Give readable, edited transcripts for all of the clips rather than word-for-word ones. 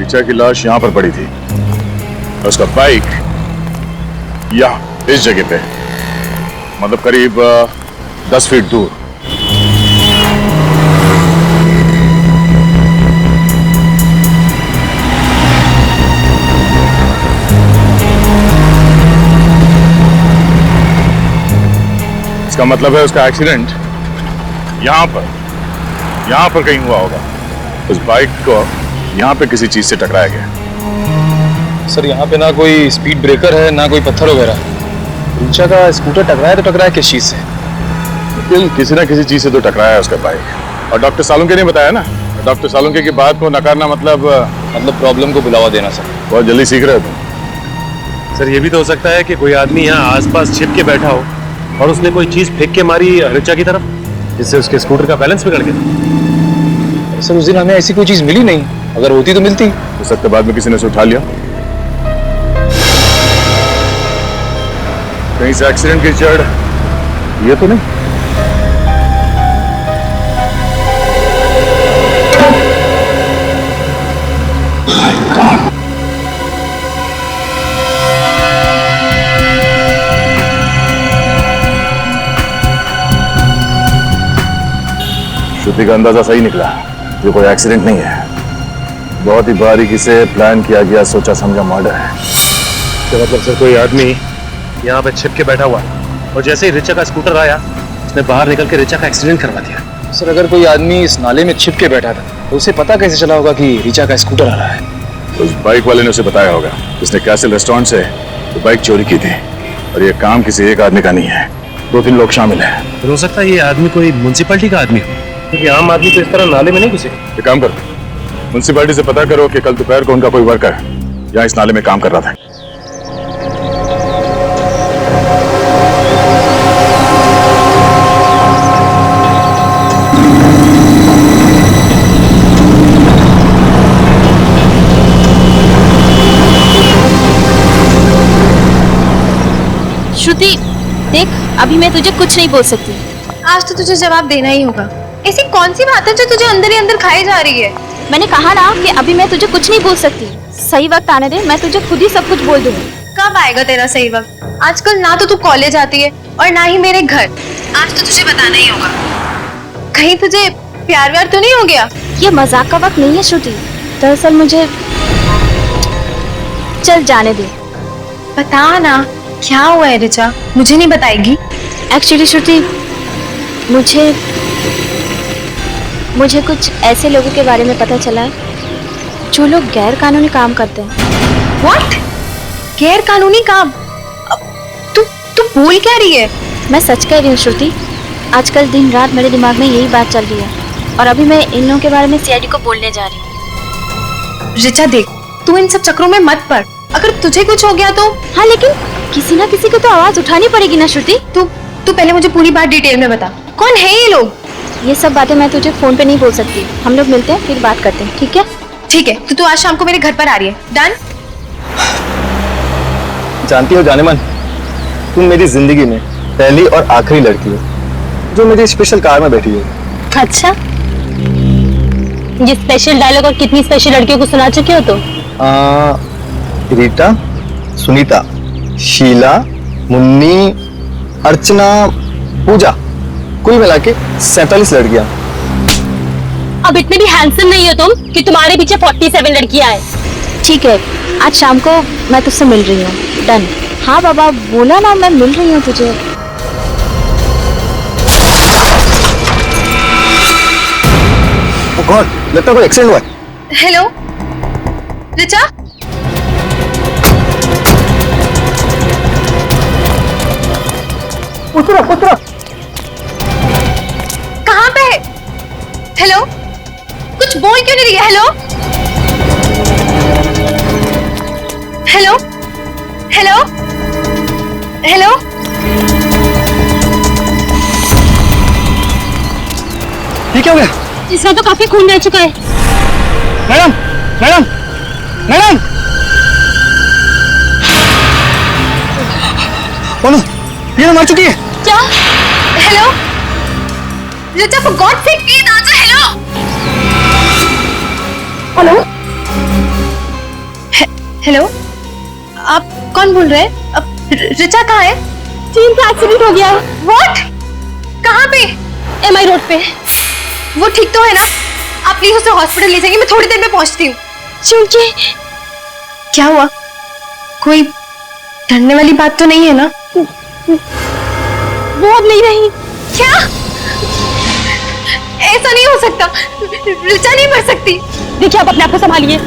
ऋचा की लाश यहाँ पर पड़ी थी, उसका बाइक यहाँ इस जगह पे, मतलब करीब 10 फीट दूर। इसका मतलब है उसका एक्सीडेंट यहाँ पर कहीं हुआ होगा। उस बाइक को यहाँ पे किसी चीज से टकराया गया। सर यहाँ पे ना कोई स्पीड ब्रेकर है ना कोई पत्थर वगैरह। ऋचा का स्कूटर टकराया तो टकराया किस चीज से? किसी ना किसी चीज से तो टकराया है उसका बाइक। और डॉक्टर सालुंके ने बताया ना, डॉक्टर सालुंके की बात को नकारना मतलब प्रॉब्लम को बुलावा देना सर। बहुत जल्दी सीख रहे हो तुम। सर ये भी तो हो सकता है कि कोई आदमी यहाँ आसपास छिप के बैठा हो और उसने कोई चीज फेंक के मारी ऋचा की तरफ, जिससे उसके स्कूटर का बैलेंस बिगड़ गया। सर उस दिन हमें ऐसी कोई चीज मिली नहीं, अगर होती तो मिलती। हो सकता है बाद में किसी ने उसे उठा लिया। कहीं से एक्सीडेंट की जड़ ये तो नहीं? श्रुति का अंदाजा सही निकला, ये कोई एक्सीडेंट नहीं है, बहुत ही बारीकी से प्लान किया गया, सोचा समझा मर्डर है। तो मतलब सर कोई आदमी यहाँ पे छिप के बैठा हुआ है और जैसे ही ऋचा का स्कूटर आया उसने बाहर निकल के ऋचा का एक्सीडेंट करवा दिया। सर अगर कोई आदमी इस नाले में छिप के बैठा था तो उसे पता कैसे चला होगा कि ऋचा का स्कूटर आ रहा है? उस बाइक वाले ने उसे बताया होगा, उसने कैसल रेस्टोरेंट से तो बाइक चोरी की थी। और ये काम किसी एक आदमी का नहीं है, 2-3 लोग शामिल हैं। तो हो सकता है ये आदमी कोई म्युनिसिपैलिटी का आदमी हो, क्योंकि आम आदमी तो इस तरह नाले में नहीं घुसे। एक काम करो, म्युनिसिपैलिटी से पता करो कि कल दोपहर को उनका कोई वर्कर यहाँ इस नाले में काम कर रहा था। श्रुति देख, अभी मैं तुझे कुछ नहीं बोल सकती। आज तो तुझे जवाब देना ही होगा। ऐसी कौन सी बात है जो तुझे अंदर ही अंदर खाई जा रही है? मैंने कहा ना कि अभी मैं तुझे कुछ नहीं बोल सकती। सही वक्त आने दे, मैं तुझे खुद ही सब कुछ बोल दूंगी। कब आएगा तेरा सही वक्त? आजकल ना तो तू कॉलेज आती है और ना ही मेरे घर। आज तो तुझे बताना ही होगा। कहीं तुझे प्यार व्यार तो नहीं हो गया? ये मजाक का वक्त नहीं है श्रुति, दरअसल मुझे चल जाने दे। बता ना क्या हुआ है ऋचा, मुझे नहीं बताएगी? एक्चुअली श्रुति मुझे कुछ ऐसे लोगों के बारे में पता चला है जो लोग गैर कानूनी काम करते हैं। What? गैर कानूनी काम? तू बोल क्या रही है? मैं सच कह रही हूँ श्रुति, आजकल दिन रात मेरे दिमाग में यही बात चल रही है और अभी मैं इन लोगों के बारे में सीआईडी को बोलने जा रही हूँ। ऋचा देख, तू इन सब चक्रों में मत पड़, अगर तुझे कुछ हो गया तो? हाँ लेकिन किसी ना किसी को तो आवाज उठानी पड़ेगी ना श्रुति। तू पहले मुझे पूरी बात डिटेल में बता, कौन है ये लोग? ये सब बातें मैं तुझे फोन पे नहीं बोल सकती, हम लोग मिलते हैं फिर बात करते हैं, ठीक है? ठीक है, तो तू आज शाम को मेरे घर पर आ रही है, डन? जानती हो जानेमन, तुम मेरी जिंदगी में पहली और आखिरी लड़की हो जो मेरी स्पेशल कार में बैठी है। अच्छा, ये स्पेशल डायलॉग और कितनी स्पेशल लड़कियों को सुना चुके हो तुम? रीटा, सुनीता, शीला, मुन्नी, अर्चना, पूजा, कुल मिला के 47 लड़कियां। अब इतने भी हैंडसम नहीं हो तुम कि तुम्हारे पीछे 47 लड़कियां हैं। ठीक है, आज शाम को मैं तुझसे मिल रही हूँ, डन? हाँ बाबा, बोला ना मैं मिल रही हूँ तुझे। ओह गॉड, लगता है कोई एक्सीडेंट हुआ है। हेलो ऋचा, उतरो। कहाँ पे है? हेलो, कुछ बोल क्यों नहीं रही है? हेलो हेलो हेलो हेलो, ये क्या हो गया? इसमें तो काफी खून रह चुका है। मैडम मैडम मैडम, बोलो, ये मार चुकी है। क्या? Hello Richa, for God sake please answer. Hello hello hello, आप कौन बोल रहे हैं? रिचा कहाँ है? चीन का एक्सीडेंट हो गया है। व्हाट? कहाँ पे? MI रोड पे। वो ठीक तो है ना? आप प्लीज उसे हॉस्पिटल ले जाएंगे, मैं थोड़ी देर में पहुंचती हूँ। चीन के क्या हुआ? कोई डरने वाली बात तो नहीं है ना? वो अब नहीं रही। क्या? ऐसा नहीं हो सकता, रिचा नहीं मर सकती। देखिए, आप अपने आप को संभालिए,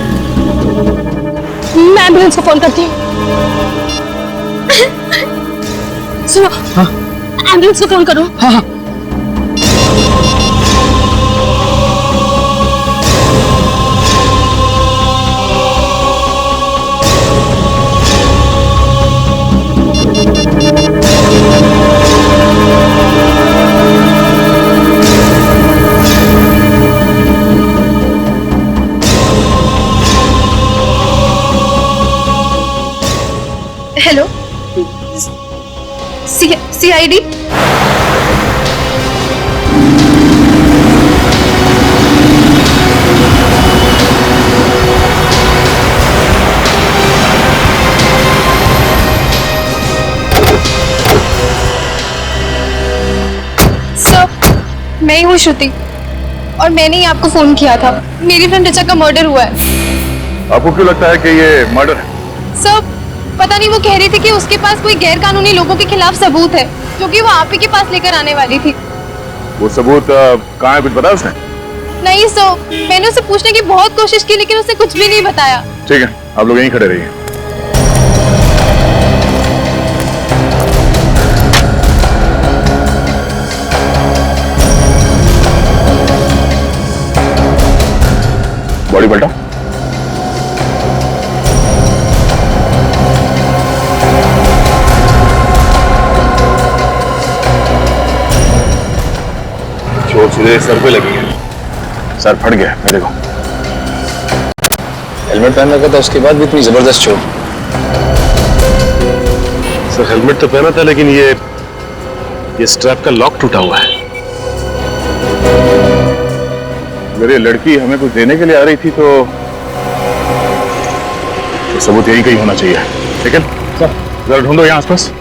मैं एम्बुलेंस को फोन करती हूँ। सुनो, एम्बुलेंस को फोन करो। हाँ। Hello, CID? सर, मैं ही हूँ श्रुति और मैंने ही आपको फोन किया था। मेरी फ्रेंड रिचा का मर्डर हुआ है। आपको क्यों लगता है कि ये मर्डर है? सर, पता नहीं, वो कह रही थी कि उसके पास कोई गैर कानूनी लोगों के खिलाफ सबूत है जो कि वो आप ही के पास लेकर आने वाली थी। वो सबूत कहाँ है, कुछ बताया उसने? नहीं सर, मैंने उसे पूछने की बहुत कोशिश की लेकिन उसने कुछ भी नहीं बताया। ठीक है, आप लोग यहीं खड़े रहिए। बॉडी पलटा। चोट सीधे सर पे लगी है, सर फट गया। मैं देखो, हेलमेट पहन रखा था, उसके बाद भी इतनी जबरदस्त चोट। सर हेलमेट तो पहना था लेकिन ये स्ट्रैप का लॉक टूटा हुआ है। अगर ये लड़की हमें कुछ देने के लिए आ रही थी तो सबूत यही कहीं होना चाहिए। लेकिन सर जरा ढूंढो यहाँ आसपास।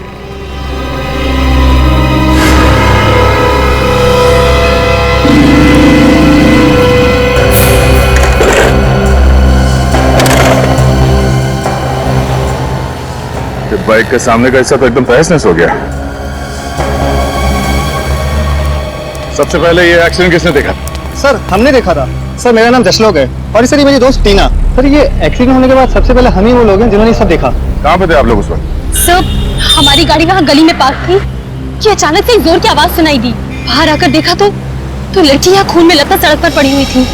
बाइक के सामने का हिस्सा तो एकदम तहस-नहस हो गया। सबसे पहले ये एक्सीडेंट किसने देखा? सर, हमने देखा था। सर, मेरा नाम जशलोक है और सर ये मेरी दोस्त टीना। सर, ये एक्सीडेंट होने के बाद सबसे पहले हम ही वो लोग हैं जिन्होंने सब देखा। कहाँ पे थे आप लोग उस वक्त? सर, हमारी गाड़ी वहाँ गली में पार्क थी कि अचानक से एक जोर की आवाज सुनाई दी। बाहर आकर देखा तो लड़की यहाँ खून में लथपथ सड़क पर पड़ी हुई थी।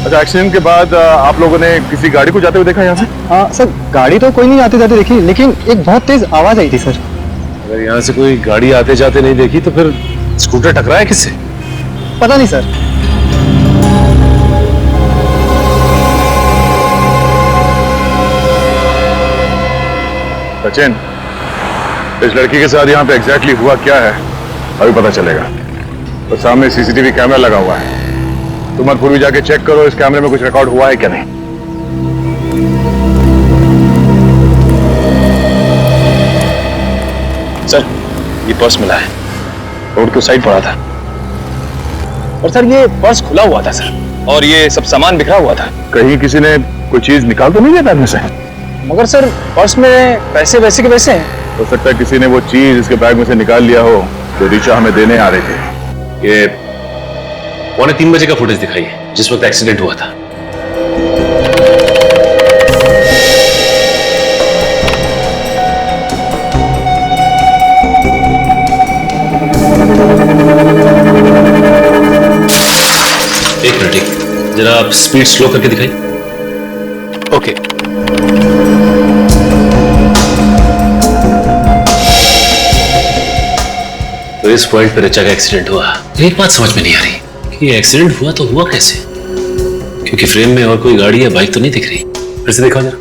अच्छा, एक्सीडेंट के बाद आप लोगों ने किसी गाड़ी को जाते हुए देखा यहाँ से? हाँ सर, गाड़ी तो कोई नहीं आते जाते देखी, लेकिन एक बहुत तेज आवाज आई थी सर। अगर यहाँ से कोई गाड़ी आते जाते नहीं देखी तो फिर स्कूटर टकराया किससे? पता नहीं सर। सचिन, इस लड़की के साथ यहाँ पे एग्जैक्टली हुआ क्या है अभी पता चलेगा। तो सामने CCTV कैमरा लगा हुआ है, तुम मत पूर्वी जाके चेक करो इस कैमरे में कुछ रिकॉर्ड हुआ है क्या नहीं। सर, ये पर्स मिला है, रोड के उस साइड पड़ा था। और सर, ये पर्स खुला हुआ था सर, और ये सब सामान बिखरा हुआ था। कहीं किसी ने कोई चीज निकाल तो नहीं दिया बैग में से? मगर सर, पर्स में पैसे वैसे के वैसे हैं। हो सकता है किसी ने वो चीज इसके बैग में से निकाल लिया हो जो रिचा हमें देने आ रहे थे। ये 2:45 बजे का फुटेज दिखाइए जिस वक्त एक्सीडेंट हुआ था। एक मिनट, जरा आप स्पीड स्लो करके दिखाइए। ओके। तो इस पॉइंट पे रिचा का एक्सीडेंट हुआ। एक बात समझ में नहीं आ रही कि एक्सीडेंट हुआ तो हुआ कैसे, क्योंकि फ्रेम में और कोई गाड़ी या बाइक तो नहीं दिख रही। फिर से देखा जरा।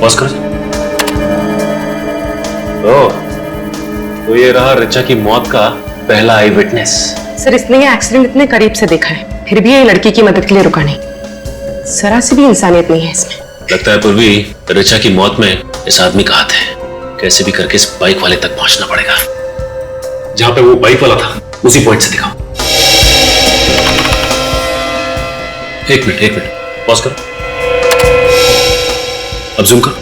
पॉज करो। तो ये रहा रिचा की मौत का पहला आई विटनेस। सर इसने ये एक्सीडेंट इतने करीब से देखा है, फिर भी ये लड़की की मदद के लिए रुका नहीं। जरा सी भी इंसानियत नहीं है इसमें। लगता है पूर्वी, ऋचा की मौत में इस आदमी का हाथ है। कैसे भी करके इस बाइक वाले तक पहुंचना पड़ेगा। जहां पे वो बाइक वाला था उसी पॉइंट से दिखाओ। एक मिनट पॉज करो, अब जूम करो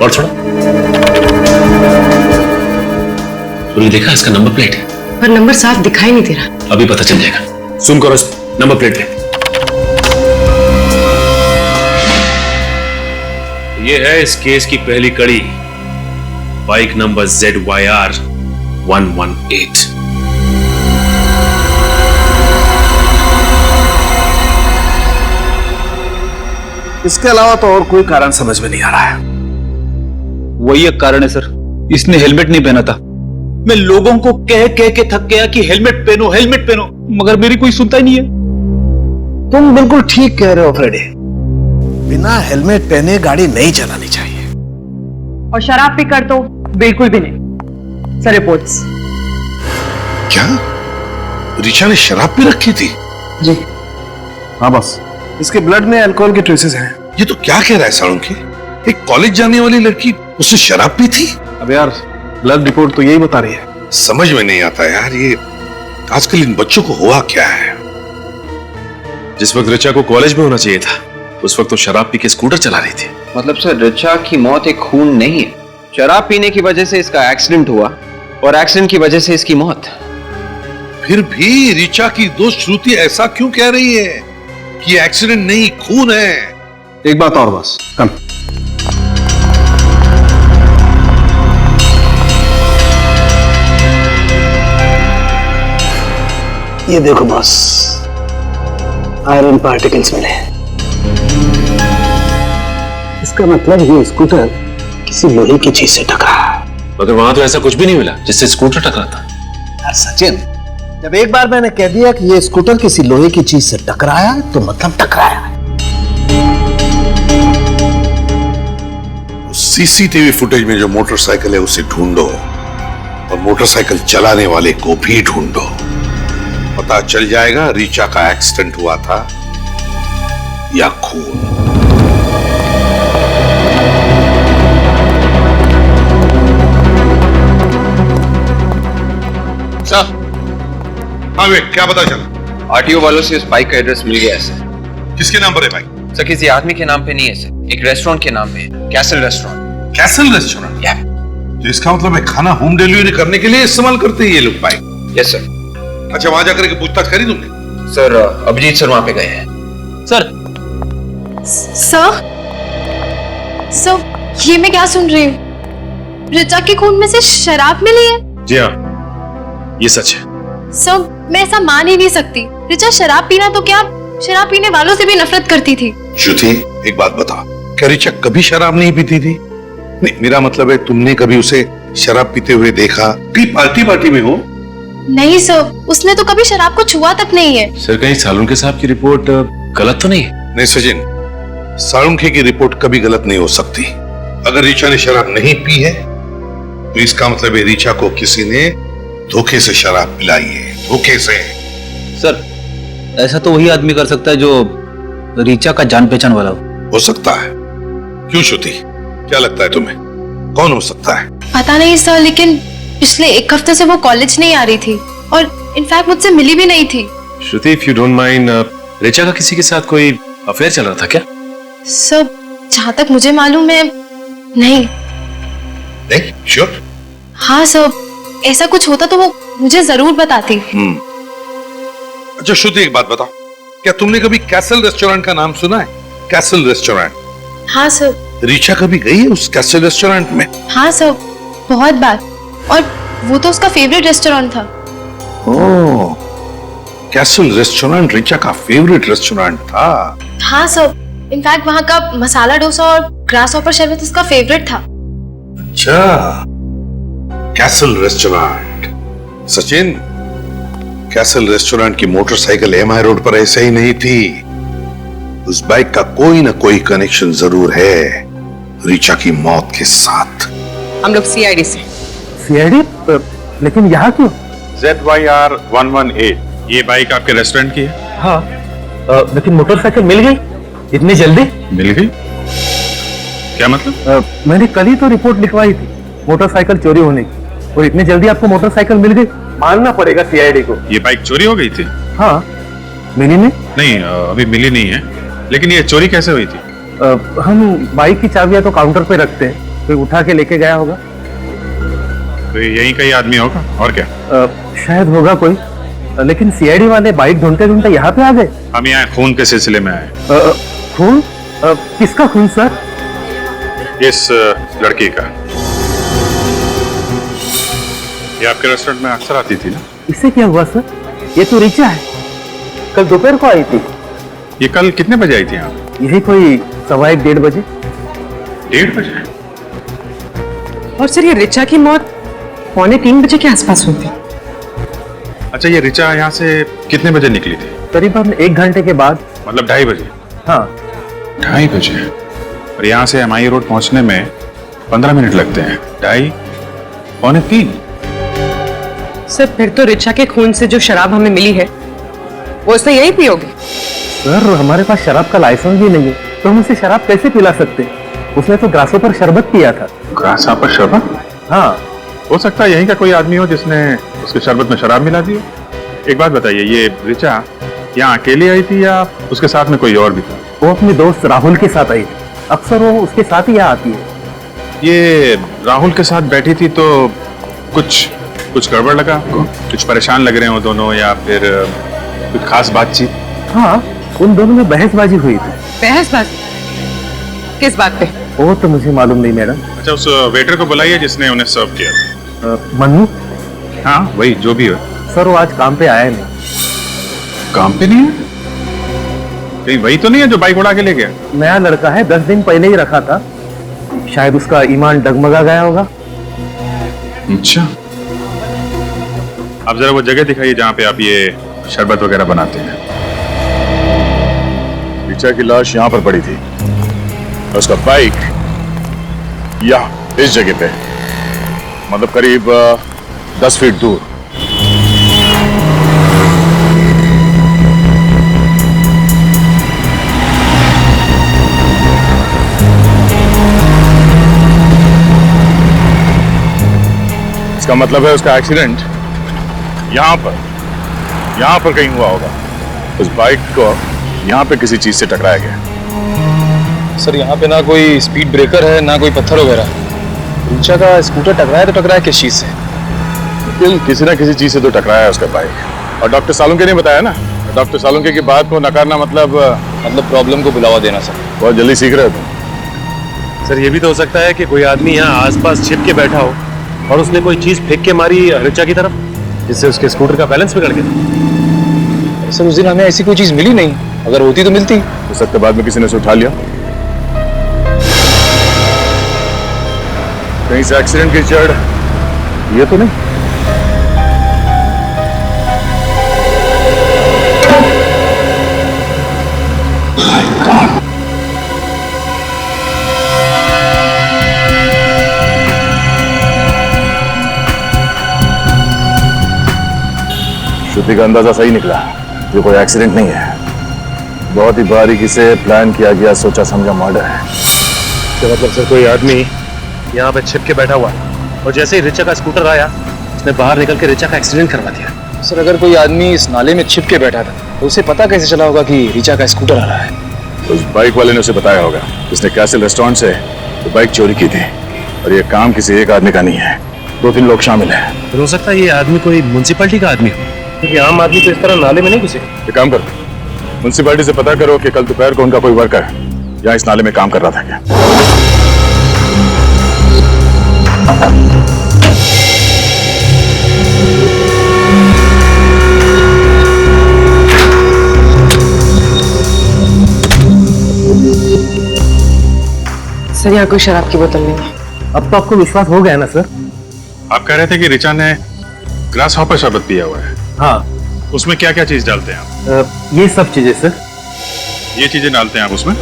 और थोड़ा। तूने देखा इसका नंबर प्लेट है, पर नंबर साफ दिखाई नहीं दे रहा। अभी पता चल जाएगा। जूम करो इस नंबर प्लेट पे। ये है इस केस की पहली कड़ी, बाइक नंबर ZYR 118। इसके अलावा तो और कोई कारण समझ में नहीं आ रहा है। वही एक कारण है सर, इसने हेलमेट नहीं पहना था। मैं लोगों को कह कह के थक गया कि हेलमेट पहनो, मगर मेरी कोई सुनता ही नहीं है। तुम बिल्कुल ठीक कह रहे हो फ्रेडी, बिना हेलमेट पहने गाड़ी नहीं चलानी चाहिए। और शराब पीकर तो बिल्कुल भी नहीं। Sir reports. क्या ऋचा ने शराब पी रखी थी? जी हाँ बस, इसके ब्लड में अल्कोहल के ट्रेसेस हैं। ये तो क्या कह रहा है साळुंखे? एक कॉलेज जाने वाली लड़की, उसने शराब पी थी? अब यार ब्लड रिपोर्ट तो यही बता रही है। समझ में नहीं आता यार, ये आजकल इन बच्चों को हुआ क्या है? जिस वक्त ऋचा को कॉलेज में होना चाहिए था, उस वक्त तो शराब पी के स्कूटर चला रही थी। मतलब सर ऋचा की मौत एक खून नहीं है, शराब पीने की वजह से इसका एक्सीडेंट हुआ और एक्सीडेंट की वजह से इसकी मौत। फिर भी ऋचा की दोस्त श्रुति ऐसा क्यों कह रही है कि एक्सीडेंट नहीं खून है? एक बात और बस, कम। ये देखो बॉस, आयरन पार्टिकल्स मिले। इसका मतलब ये स्कूटर किसी लोहे की चीज से टकरा। मगर वहां तो ऐसा कुछ भी नहीं मिला जिससे स्कूटर टकरा था। यार सचिन, जब एक बार मैंने कह दिया कि ये स्कूटर किसी लोहे की चीज से टकराया तो मतलब टकराया। सीसीटीवी फुटेज में जो मोटरसाइकिल है उसे ढूंढो और मोटरसाइकिल चलाने वाले को भी ढूंढो। पता चल जाएगा ऋचा का एक्सीडेंट हुआ था या खून। सर, हाँ वे, क्या पता चला? आरटीओ वालों से उस बाइक का एड्रेस मिल गया है सर। किसके नाम पर है बाइक? सर किसी आदमी के नाम पे नहीं है सर, एक रेस्टोरेंट के नाम पे है, कैसल रेस्टोरेंट। Castle restaurant? या तो इसका मतलब है खाना होम डिलीवरी करने के लिए इस्तेमाल करते हैं ये लोग बाइक? Yes sir. अच्छा, वहां जाकर के पूछताछ करी तुमने? सर अभिजीत सर वहां पे गए हैं। सर सर ये मैं क्या सुन रही हूँ? ऋचा के खून में से शराब मिली है? जी हाँ, ये सच है। सर मैं ऐसा मान ही नहीं सकती। ऋचा शराब पीना तो क्या, शराब पीने वालों से भी नफरत करती थी। श्रुति, एक बात बता, क्या ऋचा कभी शराब नहीं पीती थी? नहीं, मेरा मतलब है तुमने कभी उसे शराब पीते हुए देखा? कहीं पार्टी में हो? नहीं सर, उसने तो कभी शराब को छुआ तक नहीं है। सर कहीं सालुंखे साहब की रिपोर्ट गलत तो नहीं है? नहीं सचिन, साळुंखे की रिपोर्ट कभी गलत नहीं हो सकती। अगर ऋचा ने शराब नहीं पी है तो इसका मतलब है ऋचा को किसी ने धोखे से शराब पिलाई है, धोखे से। सर ऐसा तो वही आदमी कर सकता है जो ऋचा का जान पहचान वाला हो सकता है। क्यों श्रुति, क्या लगता है तुम्हें, कौन हो सकता है? पता नहीं सर, लेकिन पिछले एक हफ्ते से वो कॉलेज नहीं आ रही थी और इनफैक्ट मुझसे मिली भी नहीं थी। Shruti, if you don't mind, Richa का किसी के साथ कोई अफेयर चल रहा था क्या? सर जहां तक मुझे मालूम है नहीं। नहीं श्योर? हाँ सर, ऐसा कुछ होता तो वो मुझे जरूर बताती। अच्छा श्रुति, एक बात बताओ, क्या तुमने कभी कैसल रेस्टोरेंट का नाम सुना है? Castle restaurant? हाँ सर। ऋचा कभी गई है उस कैसल रेस्टोरेंट में? हाँ सर, बहुत बार, और वो तो उसका फेवरेट रेस्टोरेंट था। ओह, कैसल रेस्टोरेंट ऋचा का फेवरेट रेस्टोरेंट था? हाँ सर, इनफैक्ट वहाँ का मसाला डोसा और ग्रास हॉपर शरबत उसका फेवरेट था। अच्छा, castle restaurant. Sachin, castle restaurant की मोटरसाइकिल एमआई रोड पर ऐसे ही नहीं थी। उस बाइक का कोई ना कोई कनेक्शन जरूर है ऋचा की मौत के साथ। हम लोग सीआईडी से। सीआईडी? लेकिन यहाँ क्यों? ZYR118 ये बाइक आपके रेस्टोरेंट की है? हाँ, लेकिन मोटरसाइकिल मिल गई इतनी जल्दी? मिल गई? क्या मतलब? मैंने कल ही तो रिपोर्ट लिखवाई थी मोटरसाइकिल चोरी होने की, और इतनी जल्दी आपको मोटरसाइकिल मिल गई? मानना पड़ेगा सीआईडी को। ये बाइक चोरी हो गई थी? हाँ, मिली नहीं? नहीं, अभी मिली नहीं है, लेकिन ये चोरी कैसे हुई थी? हम बाइक की चाबियां तो काउंटर पे रखते हैं, कोई उठा के लेके गया होगा। तो यही कहीं आदमी होगा, और क्या? शायद होगा कोई, लेकिन सीआईडी वाले बाइक ढूंढते ढूंढते यहाँ पे आ गए। हम यहाँ खून के सिलसिले में आए। खून? किसका खून सर? इस लड़की का। ये आपके रेस्टोरेंट में अक्सर आती थी ना? इससे क्या हुआ सर? ये तो रिचा है, कल दोपहर को आई थी। ये कल कितने बजे आई थी यहाँ? यही कोई 1:15-1:30 बजे। 1:30 बजे? और सर ये रिचा की मौत 2:45 बजे के आसपास हुई थी। अच्छा, ये रिचा यहाँ से कितने बजे निकली थी? करीबन 1 घंटे के बाद। मतलब 2:30 बजे? हाँ, 2:30 बजे। और यहाँ से MI रोड पहुंचने में 15 मिनट लगते हैं। 2:30, 2:45। सर फिर तो रिचा के खून से जो शराब हमें मिली है वो उसने यही पी होगी। सर हमारे पास शराब का लाइसेंस भी नहीं है, तो हम उसे शराब कैसे पिला सकते? उसने तो ग्रासों पर शरबत पिया था। ग्रासा पर शरबत? हाँ, हो सकता है यहीं का कोई आदमी हो जिसने उसके शरबत में शराब मिला दी हो। एक बात बताइए, ये रिचा यहाँ अकेली आई थी या उसके साथ में कोई और भी था? वो अपने दोस्त राहुल के साथ आई थी, अक्सर वो उसके साथ ही यहाँ आती है। ये राहुल के साथ बैठी थी तो कुछ गड़बड़ लगा आपको? कुछ परेशान लग रहे हो दोनों, या फिर कुछ खास बातचीत? हाँ, उन दोनों में बहसबाजी हुई थी। बहसबाजी? किस बात पे? वो तो मुझे मालूम नहीं मैडम। अच्छा, उस वेटर को बुलाइए जिसने उन्हें सर्व किया था। मन्नू? हाँ, वही जो भी हो। सर वो आज काम पे आया नहीं। काम पे नहीं है? कहीं वही तो नहीं है जो बाइक उड़ा के ले गया? नया लड़का है, 10 दिन पहले ही रखा था, शायद उसका ईमान डगमगा गया होगा। अच्छा, आप जरा वो जगह दिखाइए जहाँ पे आप ये शरबत वगैरह बनाते हैं। रिचा की लाश यहाँ पर पड़ी थी, और उसका बाइक यहाँ इस जगह पे, मतलब करीब 10 फीट दूर। इसका मतलब है उसका एक्सीडेंट यहाँ पर कहीं हुआ होगा। उस बाइक को यहाँ पे किसी चीज से टकराया गया। सर यहाँ पे ना कोई स्पीड ब्रेकर है ना कोई पत्थर वगैरह। रिचा का स्कूटर टकराया तो टकराया किस चीज से? किसी ना किसी चीज से तो टकराया है उसका बाइक। और डॉक्टर सालुंके ने बताया ना, डॉक्टर सालुंके की बात को नकारना मतलब प्रॉब्लम को बुलावा देना सर। बहुत जल्दी सीख रहे हो तुम। सर ये भी तो हो सकता है कि कोई आदमी यहाँ आसपास छिप के बैठा हो और उसने कोई चीज फेंक के मारी रिचा की तरफ, जिससे उसके स्कूटर का बैलेंस बिगड़ गया। सर उस दिन हमें ऐसी कोई चीज मिली नहीं, अगर होती तो मिलती। हो सकता है बाद में किसी ने उसे उठा लिया। कहीं से एक्सीडेंट की जड़ ये तो नहीं? श्रुति का अंदाजा सही निकला, जो कोई एक्सीडेंट नहीं है, बहुत ही बारीकी से प्लान किया गया, सोचा समझा मर्डर है। तो मतलब सर कोई आदमी यहाँ पे छिप के बैठा हुआ है और जैसे ही रिचा का स्कूटर आया उसने बाहर निकल के रिचा का एक्सीडेंट करवा दिया। सर अगर कोई आदमी इस नाले में छिप के बैठा था तो उसे पता कैसे चला होगा कि रिचा का स्कूटर आ रहा है? उस बाइक वाले ने उसे बताया होगा, उसने कैसल रेस्टोरेंट से तो बाइक चोरी की थी। और ये काम किसी एक आदमी का नहीं है, 2-3 लोग शामिल हैं। हो सकता है ये आदमी कोई म्युनिसिपैलिटी का आदमी हो, क्योंकि आम आदमी तो इस तरह नाले में नहीं घुसे। एक काम करो, म्युनिसिपैलिटी से पता करो कि कल दोपहर को उनका कोई वर्कर यहाँ इस नाले में काम कर रहा था क्या। सर यहाँ कोई शराब की बोतल नहीं है। अब तो आपको विश्वास हो गया ना सर? आप कह रहे थे कि रिचा ने ग्रास हॉपर शरबत पिया हुआ है। हाँ, उसमें क्या क्या चीज डालते हैं आप? ये सब चीजें सर। ये चीजें डालते हैं आप उसमें?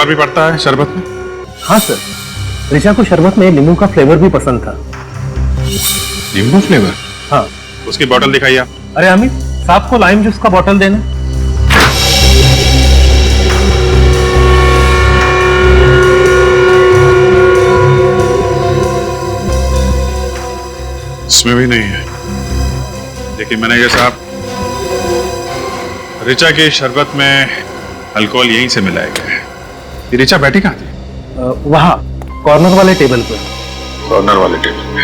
अचार भी पड़ता है शरबत में? हाँ सर, ऋचा को शरबत में नींबू का फ्लेवर भी पसंद था। नींबू फ्लेवर? हाँ। उसकी बोतल दिखाइए आप। अरे अमित, साहब को लाइम जूस का बोतल देना। इसमें भी नहीं है। देखिए मैनेजर साहब, ऋचा की शरबत में अल्कोहल यहीं से मिलाया गया है। ये ऋचा बैठी कहाँ थी? वहाँ कॉर्नर वाले टेबल पर। कॉर्नर वाले टेबल पे?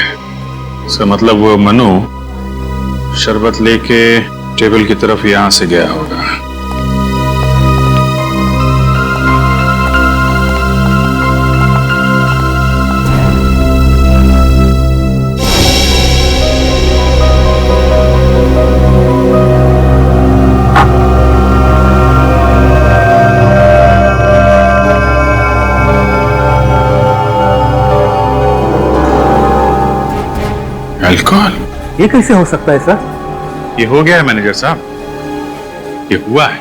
इसका मतलब वो मनु शरबत लेके टेबल की तरफ यहां से गया होगा। अल्कोहल? ये कैसे हो सकता है सर? ये हो गया है मैनेजर साहब, ये हुआ है।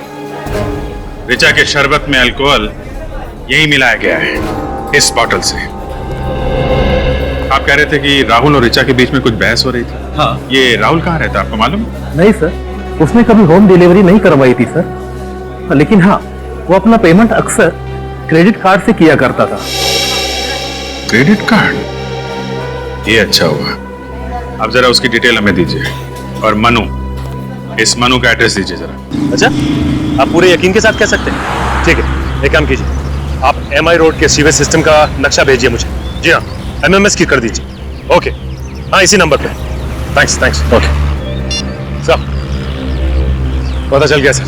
ऋचा के शरबत में अल्कोहल यही मिलाया गया है, इस बॉटल से। आप कह रहे थे कि राहुल और ऋचा के बीच में कुछ बहस हो रही थी। हाँ। ये राहुल कहाँ रहता है, आपको मालूम? नहीं सर, उसने कभी होम डिलीवरी नहीं करवाई थी सर। लेकिन हाँ, वो अपना पेमेंट अक्सर क्रेडिट कार्ड से किया करता था। Credit card? ये अच्छा हुआ। अब जरा उसकी डिटेल हमें दीजिए। और मनु, इस मनु का एड्रेस दीजिए जरा। अच्छा, आप पूरे यकीन के साथ कह सकते हैं? ठीक है, एक काम कीजिए, आप एमआई रोड के सीवेज सिस्टम का नक्शा भेजिए मुझे। जी हाँ, एमएमएस की कर दीजिए। ओके, हाँ इसी नंबर पे। Thanks thanks. ओके सर, पता चल गया सर।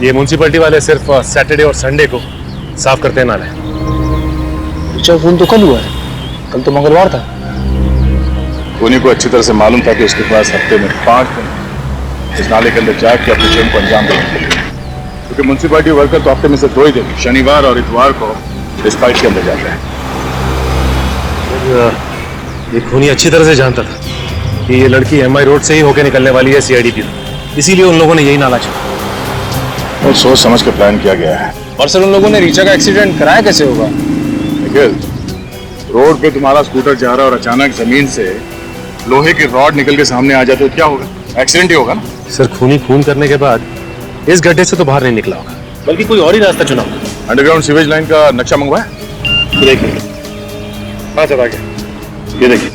ये म्यूनसिपैलिटी वाले सिर्फ सैटरडे और संडे को साफ करते हैं नाले। अच्छा, फोन तो कल हुआ है, कल तो मंगलवार था। उन्हीं को अच्छी तरह से मालूम था कि उसके पास हफ्ते में 5 दिन इस नाले के अंदर जाके अपने चैन को अंजाम देने, क्योंकि म्यूनसिपैलिटी वर्कर तो हफ्ते में से 2 ही दिन, शनिवार और इतवार को इस फाइट के अंदर जाते हैं। ये खूनी अच्छी तरह से जानता था कि ये लड़की एमआई रोड से ही होकर निकलने वाली है सीआईडी, इसीलिए उन लोगों ने यही नाला चुना और सोच समझ के प्लान किया गया है। और सर, उन लोगों ने ऋचा का एक्सीडेंट कराया कैसे होगा? निखिल, रोड पे तुम्हारा स्कूटर जा रहा है और अचानक जमीन से लोहे की रॉड निकल के सामने आ जाते तो क्या होगा? एक्सीडेंट ही होगा ना। सर, खूनी खून करने के बाद इस गड्ढे से तो बाहर नहीं निकला होगा, बल्कि कोई और ही रास्ता चुना होगा। अंडरग्राउंड सीवेज लाइन का नक्शा मंगवाया? देखिए, हाँ सर, आगे ये देखिए,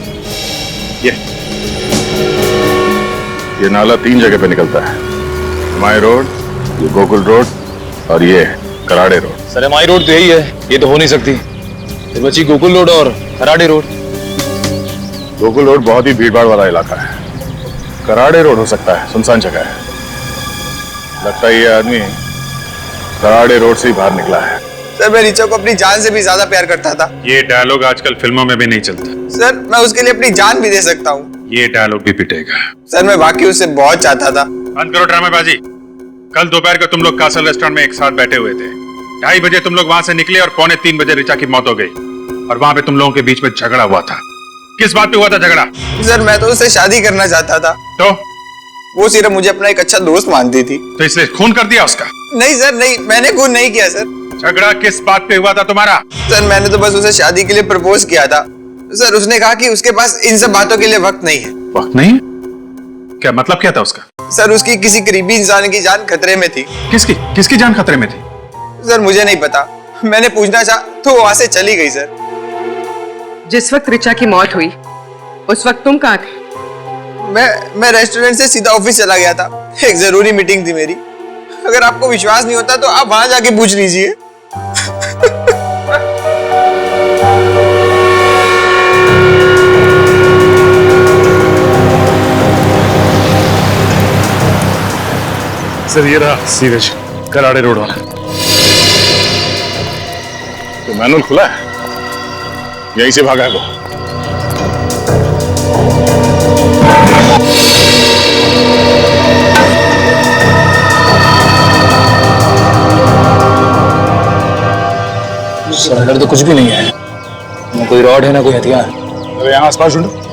ये नाला 3 जगह पे निकलता है। एमआई रोड, ये गोकुल रोड और ये Karade road. Sir, MI road तो यही है, ये तो हो नहीं सकती। फिर बची गोकुल रोड और खराड़े रोड। गोकुल रोड बहुत ही भीड़भाड़ वाला इलाका है। कराड़े रोड हो सकता है, सुनसान जगह है। लगता है ये आदमी कराड़े रोड से ही बाहर निकला है। सर, मैं ऋचा को अपनी जान से भी ज्यादा प्यार करता था। ये डायलॉग आजकल फिल्मों में भी नहीं चलता। सर, मैं उसके लिए अपनी जान भी दे सकता हूँ। ये डायलॉग भी पिटेगा। सर, मैं वाकई उससे बहुत चाहता था। बंद करो ड्रामेबाजी। कल दोपहर को तुम लोग कासल रेस्टोरेंट में एक साथ बैठे हुए थे। 2:30 बजे तुम लोग वहां से निकले और 2:45 बजे ऋचा की मौत हो गई। और वहां पे तुम लोगों के बीच में झगड़ा हुआ था। किस बात पे हुआ था झगड़ा? सर, मैं तो उससे शादी करना चाहता था। तो वो सिर्फ मुझे अपना एक अच्छा दोस्त मानती थी। तो इसलिए खून कर दिया उसका? नहीं सर, नहीं, मैंने खून नहीं किया सर। झगड़ा किस बात पे हुआ था तुम्हारा? सर, मैंने तो बस उसे शादी के लिए प्रपोज किया था। सर, उसने कहा कि उसके पास इन सब बातों के लिए वक्त नहीं है। वक्त नहीं है? क्या मतलब क्या था उसका? सर, उसकी किसी करीबी इंसान की जान खतरे में थी। किसकी किसकी जान खतरे में थी? सर, मुझे नहीं पता। मैंने पूछना चाहा तो वो वहां से चली गई। सर, जिस वक्त ऋचा की मौत हुई उस वक्त तुम कहाँ थे? मैं रेस्टोरेंट से सीधा ऑफिस चला गया था। एक जरूरी मीटिंग थी मेरी। अगर आपको विश्वास नहीं होता तो आप वहां जाके पूछ लीजिए। सर, ये रहा सीवेज, कराड़े रोड वाला। तो मैनुअल खुला है, यहीं से भागा है वो। सर, अंदर तो कुछ भी नहीं है, ना कोई रॉड है ना कोई हथियार। तो यहाँ आसपास ढूंढो।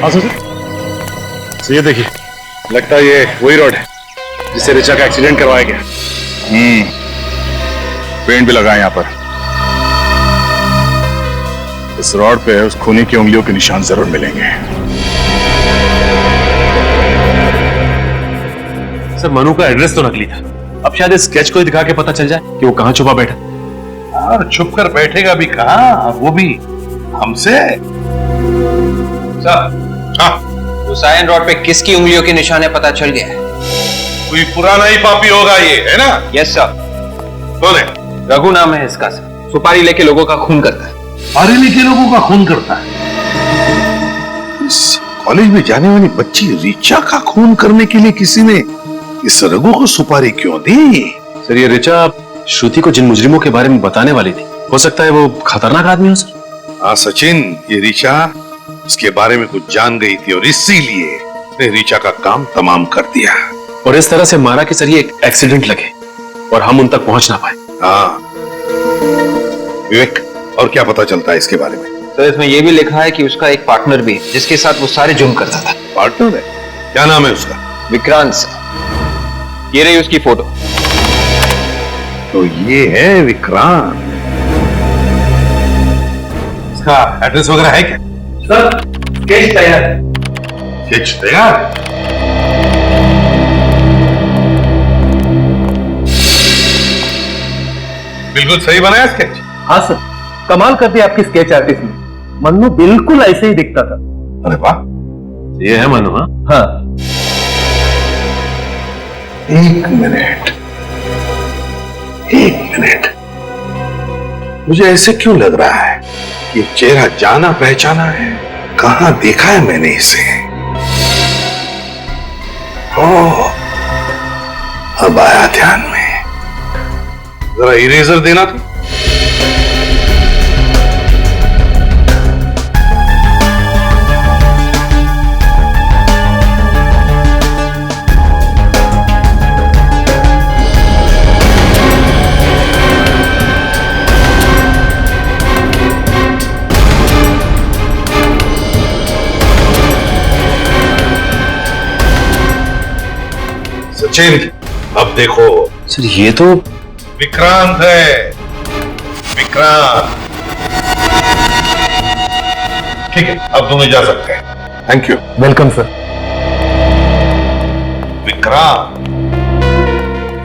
हाँ सर। तो ये देखिए, लगता है ये वही रोड है जिससे ऋचा का एक्सीडेंट करवाया गया। पेंट भी लगा है यहाँ पर। इस रोड पे उस खूनी की उंगलियों के निशान जरूर मिलेंगे। सर मनु का एड्रेस तो नकली था, अब शायद इस स्केच को ही दिखा के पता चल जाए कि वो कहाँ छुपा बैठा। और छुप कर बैठेगा भी कहाँ, वो भी हमसे। सर, हाँ, हुसैन रोड पे किसकी उंगलियों के निशान है पता चल गया है। कोई पुराना ही पापी होगा ये, है ना? Yes sir. कौन है? रघु नाम है इसका सर। सुपारी लेके लोगों का खून करता है। सुपारी लेके लोगों का खून करता है? इस कॉलेज में जाने वाली बच्ची ऋचा का खून करने के लिए किसी ने इस रघु को सुपारी क्यों दी? सर ये ऋचा श्रुति को जिन मुजरिमों के बारे में बताने वाली थी, हो सकता है वो खतरनाक आदमी हो सर। हाँ सचिन, ये ऋचा उसके बारे में कुछ जान गई थी और इसीलिए उसने ऋचा का काम तमाम कर दिया। और इस तरह से मारा कि सर ये एक एक्सीडेंट लगे और हम उन तक पहुंच ना पाए। हाँ विवेक, और क्या पता चलता है इसके बारे में? तो इसमें यह भी लिखा है कि उसका एक पार्टनर भी है जिसके साथ वो सारे जुर्म करता था। पार्टनर है? क्या नाम है उसका? विक्रांत सर। ये रही उसकी फोटो। तो ये है विक्रांत। इसका एड्रेस वगैरह है क्या? सर स्केच तैयार है। स्केच तैयार? बिल्कुल सही बनाया स्केच। हाँ सर, कमाल कर दिया आपकी स्केच आर्टिस्ट ने। मन्नू बिल्कुल ऐसे ही दिखता था। अरे वाह, ये है मनु? हाँ हाँ। एक मिनट, मुझे ऐसे क्यों लग रहा है ये चेहरा जाना पहचाना है? कहां देखा है मैंने इसे? ओह, अब आया ध्यान में। जरा इरेजर देना तो। सचिन, अब देखो। सर ये तो विक्रांत है, विक्रांत। ठीक है, अब दोनों जा सकते हैं। Thank you. Welcome sir.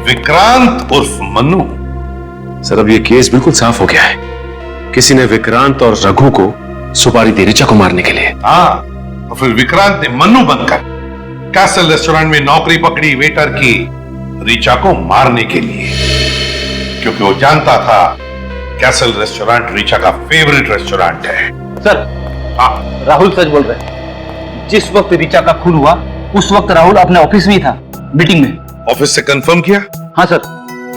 Vikrant उर्फ मन्नू। सर अब ये केस बिल्कुल साफ हो गया है। किसी ने विक्रांत और रघु को सुपारी दी ऋचा को मारने के लिए। हाँ, और फिर विक्रांत ने मन्नू बनकर कैसल रेस्टोरेंट में नौकरी पकड़ी वेटर की ऋचा को मारने के लिए, क्योंकि वो जानता था कैसल रेस्टोरेंट ऋचा का फेवरेट रेस्टोरेंट है। सर, हाँ, राहुल सच बोल रहे हैं। जिस वक्त ऋचा का खून हुआ उस वक्त राहुल अपने ऑफिस में ही था, मीटिंग में। ऑफिस से कंफर्म किया? हाँ सर।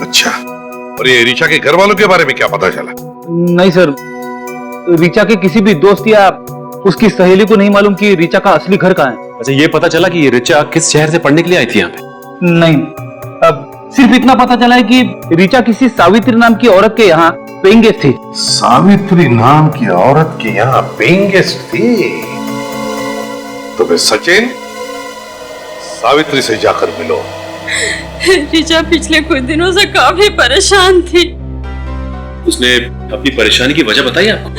अच्छा, और ये ऋचा के घर वालों के बारे में क्या पता चला? नहीं सर, ऋचा के किसी भी दोस्त या उसकी सहेली को नहीं मालूम कि ऋचा का असली घर कहाँ है। अच्छा, ये पता चला कि ये ऋचा किस शहर से पढ़ने के लिए आई थी यहाँ पे? नहीं, अब सिर्फ इतना पता चला है कि ऋचा किसी सावित्री नाम की औरत के यहाँ पेइंग गेस्ट थी। सावित्री नाम की औरत के यहाँ पेइंग गेस्ट थी? तो फिर सचिन, सावित्री से जाकर मिलो। ऋचा पिछले कुछ दिनों से काफी परेशान थी। उसने अपनी परेशानी की वजह बताई आपको?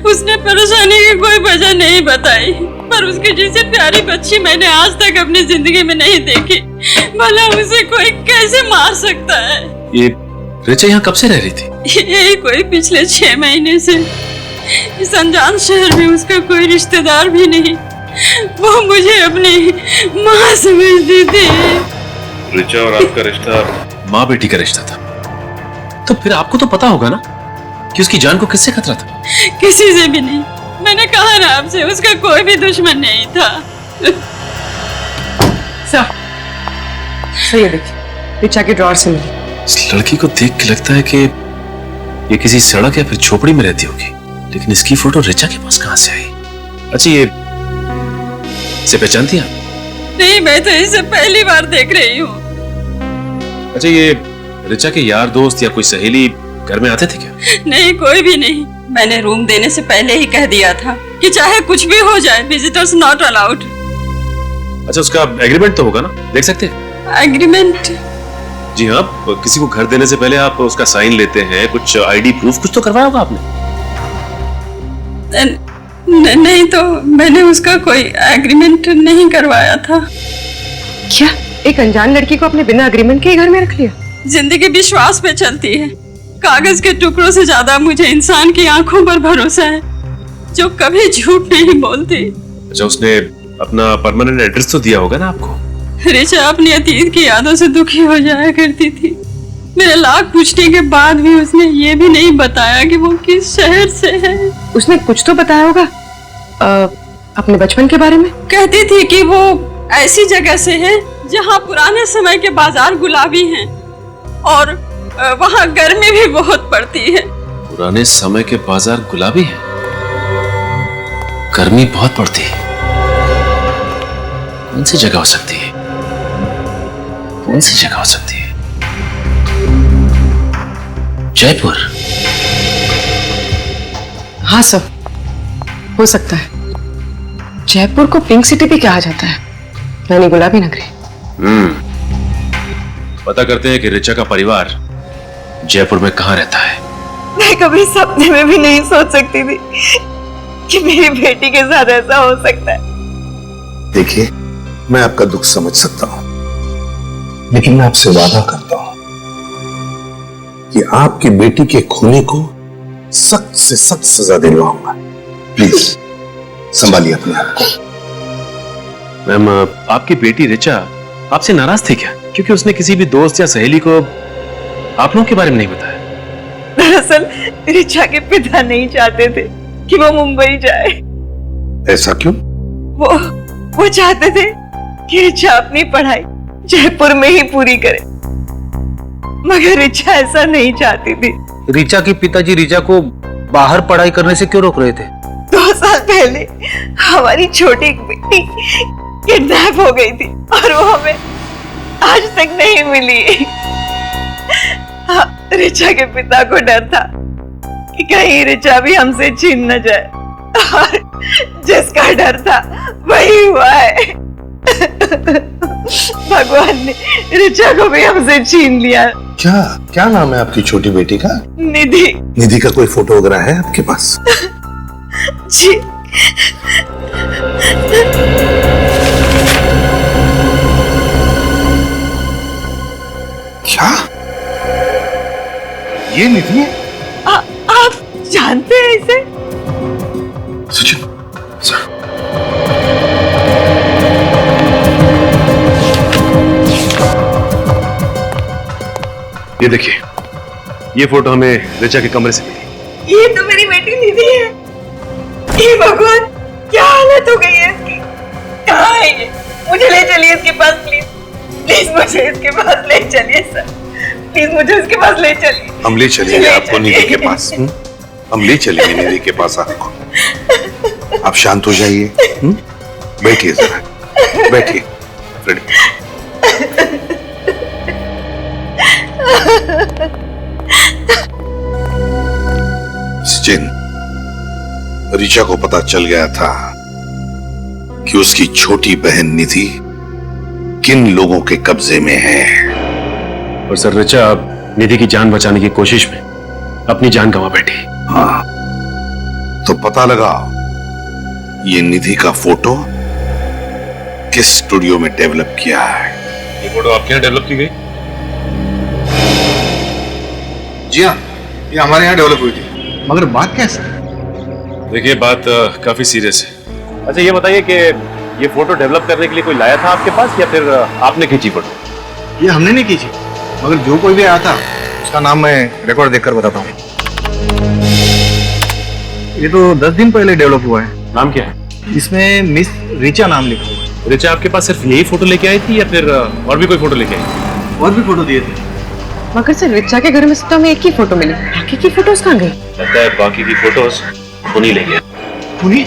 उसने परेशानी की कोई वजह नहीं बताई, पर उसकी जैसे प्यारी बच्ची मैंने आज तक अपनी जिंदगी में नहीं देखी। भला उसे कोई कैसे मार सकता है? ये ऋचा यहाँ कब से रह रही थी? यही कोई पिछले 6 महीने से। इस अनजान शहर में उसका कोई रिश्तेदार भी नहीं। वो मुझे अपनी माँ समझती थी। ऋचा और आपका रिश्ता माँ बेटी का रिश्ता था, तो फिर आपको तो पता होगा ना कि उसकी जान को किससे खतरा था? किसी से भी नहीं। मैंने कहा ना आपसे, उसका कोई भी दुश्मन नहीं था। सर, ये देखिए, ऋचा के ड्रॉअर से मिली। इस लड़की को देख के लगता है कि ये किसी सड़क या फिर झोपड़ी में रहती होगी, लेकिन इसकी फोटो ऋचा के पास कहां से आई? अच्छा, ये इसे पहचानती आप? नहीं, मैं तो इसे पहली बार देख रही हूँ। अच्छा, ये ऋचा के यार दोस्त या कोई सहेली घर में आते थे क्या? नहीं, कोई भी नहीं। मैंने रूम देने से पहले ही कह दिया था कि चाहे कुछ भी हो जाए, विजिटर्स नॉट अलाउड। अच्छा, उसका एग्रीमेंट तो होगा ना, देख सकते हैं? एग्रीमेंट? जी हाँ, किसी को घर देने से पहले आप उसका साइन लेते हैं, कुछ आईडी प्रूफ कुछ तो करवाया होगा आपने? नहीं तो मैंने उसका कोई एग्रीमेंट नहीं करवाया था। क्या एक अनजान लड़की को अपने बिना एग्रीमेंट के ही घर में रख लिया? जिंदगी विश्वास पे चलती है। कागज के टुकड़ों से ज्यादा मुझे इंसान की आंखों पर भरोसा है, जो कभी झूठ नहीं बोलती। अच्छा, उसने अपना परमानेंट एड्रेस तो दिया होगा ना आपको? रिचा अपनी अतीत की यादों से दुखी हो जाया करती थी। मेरे लाख पूछने के बाद भी उसने ये भी नहीं बताया कि वो किस शहर से है। उसने कुछ तो बताया होगा अपने बचपन के बारे में। कहती थी कि वो ऐसी जगह से है जहाँ पुराने समय के बाजार गुलाबी हैं और वहाँ गर्मी भी बहुत पड़ती है। पुराने समय के बाजार गुलाबी हैं, गर्मी बहुत पड़ती है। कौन सी जगह हो सकती है? कौन सी जगह हो सकती है? जयपुर? हाँ सर, हो सकता है। जयपुर को पिंक सिटी भी कहा जाता है, यानी गुलाबी नगरी। पता करते हैं कि रिचा का परिवार जयपुर में कहां रहता है। मैं कभी सपने में भी नहीं सोच सकती थी कि मेरी बेटी के साथ ऐसा हो सकता है। देखिए, मैं आपका दुख समझ सकता हूं, लेकिन मैं आपसे वादा करता हूं कि आपकी बेटी के खूनी को सख्त से सख्त सजा दिलवाऊंगा। प्लीज संभालिए अपने आप को। मैम, आपकी बेटी रिचा आपसे नाराज थी क्या, क्योंकि उसने किसी भी दोस्त या सहेली को आप लोगों के बारे में नहीं बताया? दरअसल रिचा के पिता नहीं चाहते थे कि वो मुंबई जाए। ऐसा क्यों? वो चाहते थे कि रिचा अपनी पढ़ाई जयपुर में ही पूरी करे, मगर रिचा ऐसा नहीं चाहती थी। रिचा के पिताजी रिचा को बाहर पढ़ाई करने से क्यों रोक रहे थे? 2 साल पहले हमारी छोटी बेटी किडनैप हो गई थी और वो हमें आज तक नहीं मिली। रिचा के पिता को डर था कि कहीं रिचा भी हमसे छीन न जाए, और जिसका डर था वही हुआ है। भगवान ने रिचा को भी हमसे छीन लिया। क्या क्या नाम है आपकी छोटी बेटी का? निधि। निधि का कोई फोटो वगैरह है आपके पास? जी। क्या ये निधि है? आप जानते हैं इसे? सचिन सर, ये देखिए, ये फोटो हमें रिचा के कमरे से मिली। ये तो मेरी बेटी निधि है। ये भगवान, क्या हालत हो गई है इसकी? कहाँ है ये? मुझे ले चलिए इसके पास, प्लीज प्लीज मुझे इसके पास ले चलिए सर, प्लीज मुझे इसके पास ले चलिए। हम ले चलेंगे आपको निधि के पास। हम ले चलेंगे निधि के पास आपको। आप शांत हो जाइए। बैठिए जरा, बैठिए। सचिन, रिचा को पता चल गया था कि उसकी छोटी बहन निधि किन लोगों के कब्जे में है। और सर, रिचा निधि की जान बचाने की कोशिश में अपनी जान गंवा बैठी। हाँ, तो पता लगा ये निधि का फोटो किस स्टूडियो में डेवलप किया है। ये फोटो आपके यहाँ डेवलप की गई? जी हाँ, ये हमारे यहाँ डेवलप हुई थी। मगर बात क्या है? देखिए, बात काफी सीरियस है। अच्छा, ये बताइए कि ये फोटो डेवलप करने के लिए कोई लाया था आपके पास, या फिर आपने खींची फोटो? ये हमने नहीं खींची, मगर जो कोई भी आया था उसका नाम मैं रिकॉर्ड देखकर बताता हूँ। ये तो 10 दिन पहले डेवलप हुआ है। नाम क्या है? इसमें मिस रिचा नाम लिखा हुआ है। रिचा आपके पास सिर्फ यही फोटो लेके आई थी, या फिर और भी कोई फोटो लेके आई? और भी फोटो दिए थे, मगर सर रिचा के घर में से तो हमें एक ही फोटो मिली, बाकी की फोटोज कहाँ गई? लगता है बाकी की फोटोज खूनी ले गया। खूनी?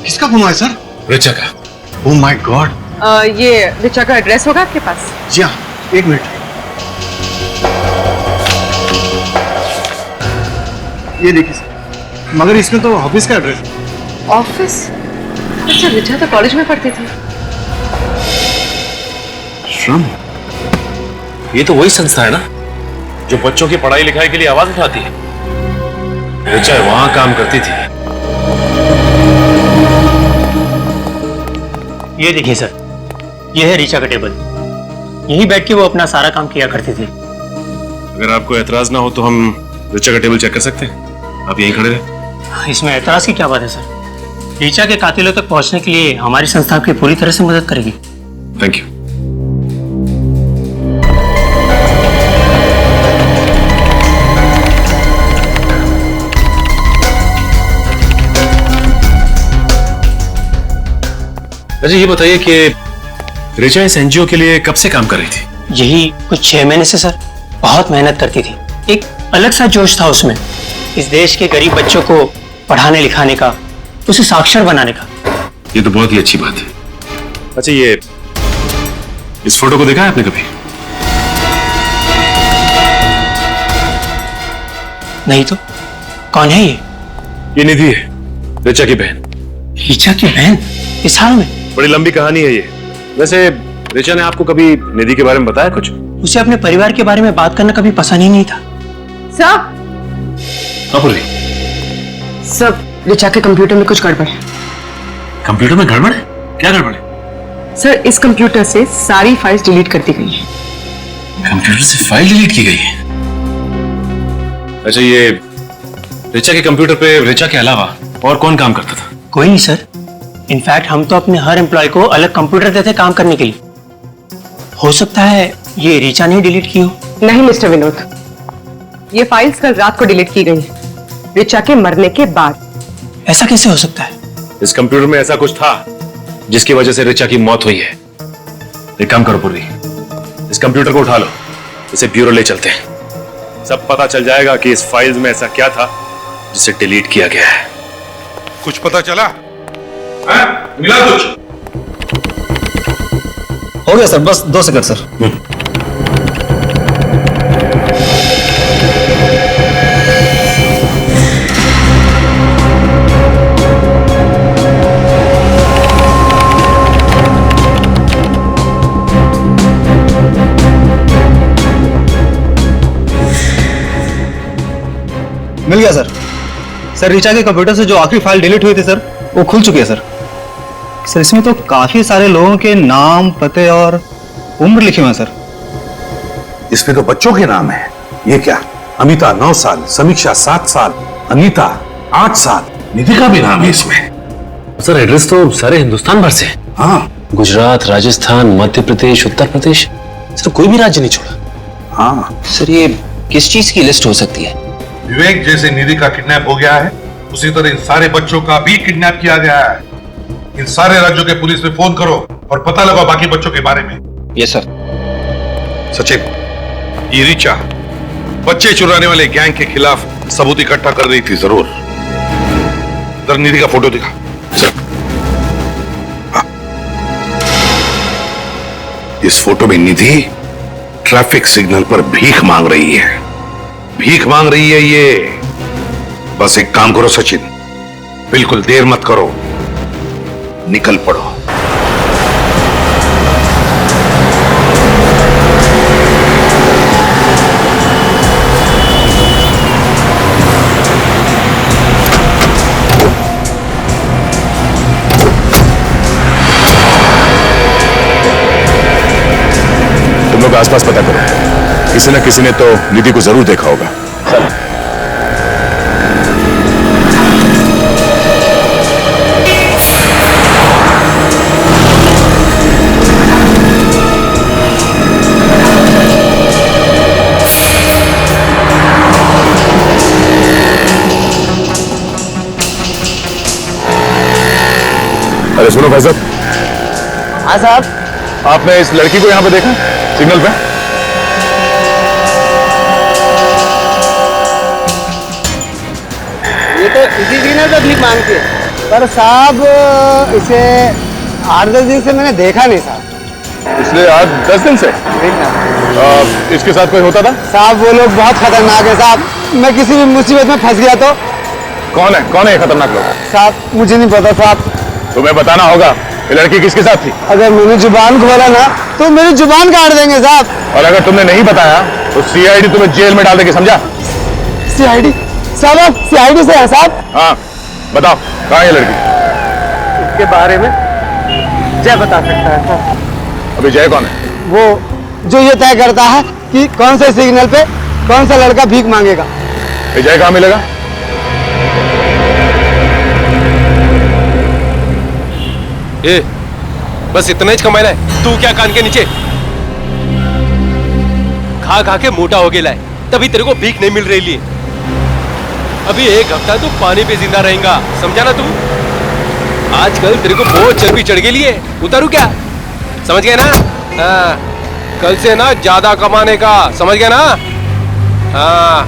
किसका खून हुआ है सर? रिचा का। Oh my God. ये रिचा का एड्रेस होगा आपके पास? जी हाँ, 1 मिनट। ये देखिए सर, मगर इसमें तो ऑफिस का एड्रेस। ऑफिस? अच्छा, रिचा तो कॉलेज में पढ़ती थी। श्रम, ये तो वही संस्था है ना जो बच्चों की पढ़ाई लिखाई के लिए आवाज उठाती है। रिचा वहां काम करती थी। ये देखिए सर, ये है रिचा का टेबल। यहीं बैठ के वो अपना सारा काम किया करती थी। अगर आपको एतराज ना हो तो हम रिचा का टेबल चेक कर सकते हैं। आप यहीं खड़े रहे। इसमें एतराज की क्या बात है सर? रिचा के कातिलों तक पहुंचने के लिए हमारी संस्था आपकी पूरी तरह से मदद करेगी। Thank you. अच्छा, ये बताइए कि रिचा इस एनजीओ के लिए कब से काम कर रही थी? यही कुछ 6 महीने से सर। बहुत मेहनत करती थी। एक अलग सा जोश था उसमें, इस देश के गरीब बच्चों को पढ़ाने लिखाने का, उसे साक्षर बनाने का। ये तो बहुत ही अच्छी बात है। अच्छा, ये इस फोटो को देखा है आपने कभी? नहीं तो कौन है ये? ये निधि है, रिचा की बहन। रिचा की बहन? इस हाल में? बड़ी लंबी कहानी है ये। वैसे रिचा ने आपको कभी निधि के बारे में बताया कुछ? उसे अपने परिवार के बारे में बात करना कभी पसंद ही नहीं था। सब रिचा के कंप्यूटर में कुछ गड़बड़ है। कंप्यूटर में गड़बड़ है? क्या गड़बड़ है? सर, इस कंप्यूटर से सारी फाइल्स डिलीट कर दी गई है। कंप्यूटर से फाइल डिलीट की गई है? अच्छा, ये रिचा के कंप्यूटर पे रिचा के अलावा और कौन काम करता था? कोई नहीं सर। इनफैक्ट हम तो अपने हर एम्प्लॉय को अलग कंप्यूटर देते काम करने के लिए। हो सकता है ये रिचा ने डिलीट की हो। नहीं मिस्टर विनोद, ये फाइल्स कल रात को डिलीट की गई है, रिचा के मरने के बाद। ऐसा कैसे हो सकता है? इस कंप्यूटर में ऐसा कुछ था जिसकी वजह से रिचा की मौत हुई है। एक काम करो पुर्री, इस कंप्यूटर को उठा लो, इसे ब्यूरो ले चलते हैं। सब पता चल जाएगा कि इस फाइल्स में ऐसा क्या था जिसे डिलीट किया गया है। कुछ पता चला? मिला कुछ? हो गया सर, बस 2 सेकंड सर। मिल गया सर। सर, रिचा के कंप्यूटर से जो आखिरी फाइल डिलीट हुई थी सर, वो खुल चुकी है सर। सर, इसमें तो काफी सारे लोगों के नाम, पते और उम्र लिखे हुए हैं सर। इसमें तो बच्चों के नाम है। ये क्या? अमिता 9 साल, समीक्षा 7 साल, अनीता 8 साल, निधि का भी नाम है इसमें। सर, एड्रेस तो सारे हिंदुस्तान भर से। हाँ, गुजरात, राजस्थान, मध्य प्रदेश, उत्तर प्रदेश, सर कोई भी राज्य नहीं छोड़ा। हाँ सर, ये किस चीज की लिस्ट हो सकती है? विवेक जैसे निधि का किडनैप हो गया है, उसी तरह इन सारे बच्चों का भी किडनैप किया गया है। इन सारे राज्यों के पुलिस में फोन करो और पता लगाओ बाकी बच्चों के बारे में। Yes sir. सचिन, ये रिचा बच्चे चुराने वाले गैंग के खिलाफ सबूत इकट्ठा कर रही थी जरूर। जरा निधि का फोटो दिखा सर। इस फोटो में निधि ट्रैफिक सिग्नल पर भीख मांग रही है। भीख मांग रही है ये। बस एक काम करो सचिन, बिल्कुल देर मत करो, निकल पड़ो। तुम लोग आसपास पता करो, किसी न किसी ने तो निधि को जरूर देखा होगा। अरे सुनो भाई साहब। हाँ साहब। आपने इस लड़की को यहाँ पे देखा सिग्नल पे? ये तो इसी दिन है तकलीफ मांगती है, पर साहब इसे 8-10 दिन से मैंने देखा नहीं साहब। पिछले 8-10 दिन से? इसके साथ कोई होता था? साहब वो लोग बहुत खतरनाक है साहब। मैं किसी भी मुसीबत में फंस गया तो कौन है ये खतरनाक लोग? साहब मुझे नहीं पता साहब। तुम्हें बताना होगा ये लड़की किसके साथ थी। अगर मैंने जुबान खोला ना तो मेरी जुबान काट देंगे साहब। और अगर तुमने नहीं बताया तो सीआईडी तुम्हें जेल में डाल देगी, समझा? सीआईडी साहब, आप सीआईडी से हैं साहब? हाँ बताओ कहाँ है ये लड़की? इसके बारे में जय बता सकता है साहब। अभी जय कौन है? वो जो ये तय करता है कि कौन से सिग्नल पे कौन सा लड़का भीख मांगेगा। जय कहाँ मिलेगा? ए, बस इतना ही कमाना है। तू क्या कान के नीचे खा खा के मोटा हो गया है, तभी तेरे को भीख नहीं मिल रही है। अभी 1 हफ्ता तू पानी पे जिंदा रहेगा, समझा ना तू? आजकल तेरे को बहुत चर्बी चढ़ गई है, उतारू क्या? समझ गए ना? हाँ, कल से ना ज्यादा कमाने का, समझ गए ना? हाँ,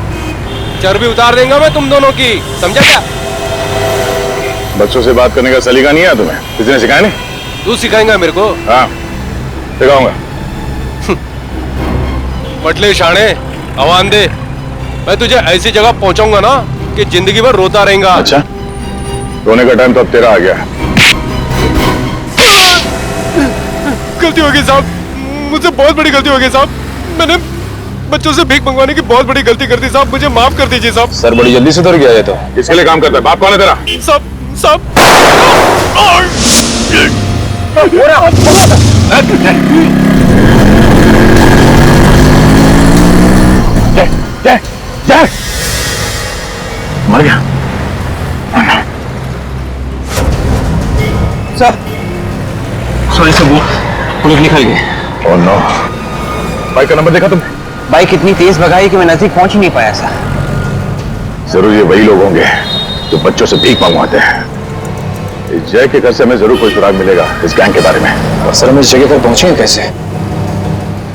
चर्बी उतार देंगे मैं तुम दोनों की, समझा क्या? बच्चों से बात करने का सलीका नहीं है तुम्हें? किसी ने सिखाया नहीं? तू सिखाएगा मेरे को? हाँ सिखाऊंगा। पटले शाणे आवान दे, मैं तुझे ऐसी जगह पहुंचाऊंगा ना कि जिंदगी भर रोता रहेगा। अच्छा, रोने का टाइम तो अब तेरा आ गया। गलती हो गई साहब, मुझसे बहुत बड़ी गलती हो गई साहब। मैंने बच्चों से भीख मंगवाने की बहुत बड़ी गलती कर दी साहब, मुझे माफ कर दीजिए साहब। सर बड़ी जल्दी सुधर गया ये तो। किसके लिए काम करता है? बाप कौन है तेरा? साहब साहब मर गया सर। सॉरी सर, वो लोग निकल गए। Oh no. बाइक का नंबर देखा तुमने? बाइक इतनी तेज भगाई कि मैं नजदीक पहुंच ही नहीं पाया सर। जरूर ये वही लोग होंगे जो बच्चों से भीख मंगवाते हैं। इस जय के घर से हमें जरूर कोई सुराग मिलेगा इस गैंग के बारे में। और सर हम इस जगह पर पहुंचेंगे कैसे?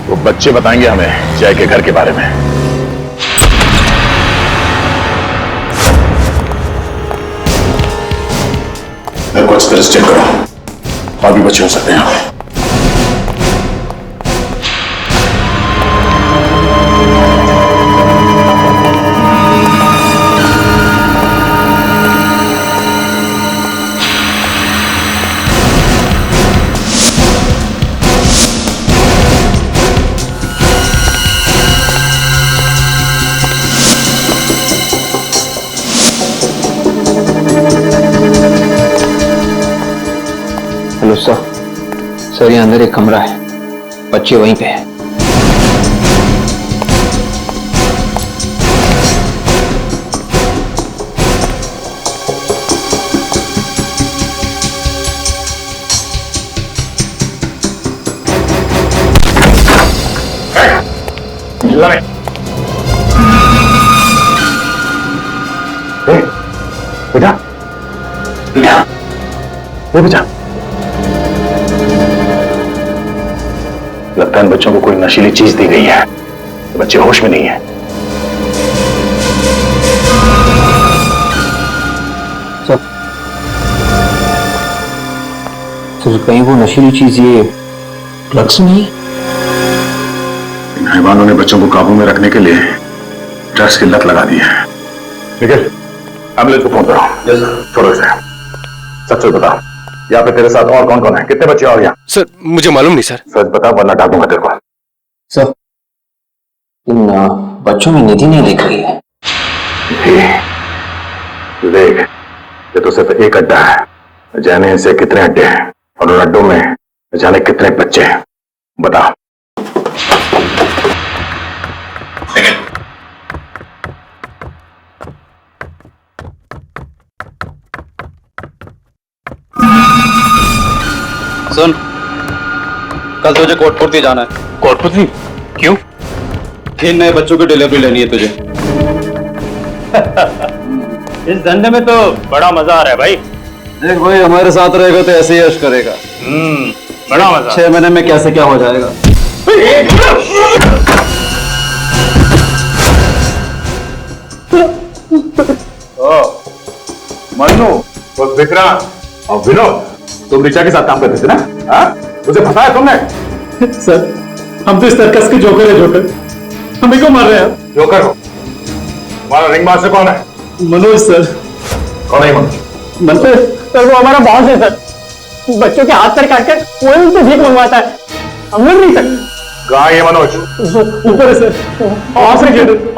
वो बच्चे बताएंगे हमें जय के घर के बारे में। मेरे को अच्छी तरह चेक करो, और भी बच्चे हो सकते हैं यहाँ पे। Hello sir. सर यहाँ अंदर एक कमरा है, बच्चे वहीं पे हैं। बेटा बेटा बेटा, लगता है इन बच्चों को कोई नशीली चीज दी गई है। बच्चे होश में नहीं है। सर कहीं वो नशीली चीज ये ड्रग्स नहीं? इन हैवानों ने बच्चों को काबू में रखने के लिए ड्रग्स की लत लगा दी है। निखिल, एम्बुलेंस को फोन करो। छोड़ो इसे, सच सच बता, यहाँ पे तेरे साथ और कौन कौन है? कितने बच्चे और यहाँ? सर मुझे मालूम नहीं सर। सच बता वरना डालूंगा तेरे को। सर इन बच्चों में निधि नहीं दिख रही है। देख, ये तो सिर्फ एक अड्डा है, जाने इनसे कितने अड्डे हैं और उन अड्डों में जाने कितने बच्चे हैं, बता। सुन, कल तुझे कोटपुरती जाना है। कोटपुरती? क्यों? 3 नए बच्चों की डिलीवरी लेनी है तुझे। इस धंधे में तो बड़ा मजा आ रहा है भाई। देख भाई, हमारे साथ रहेगा तो ऐसे ही यश करेगा। बड़ा मजा। 6 महीने में कैसे क्या हो जाएगा। मन्नू, वो विक्रांत और विनोद, तुम ऋचा के साथ काम करते थे ना? हाँ? मुझे फंसाया तुमने। सर हम तो इस सर्कस के जोकर है। जोकर हमें क्यों मार रहे हैं? जोकर हो? तुम्हारा रिंग मास्टर कौन है? मनोज सर। कौन है मनोज? बस सर वो हमारा बॉस है सर, बच्चों के हाथ पैर काट कर वो उनसे भीख मंगवाता है, हम मिल नहीं सकते। कहाँ है ये मनोज? ऊपर है सर,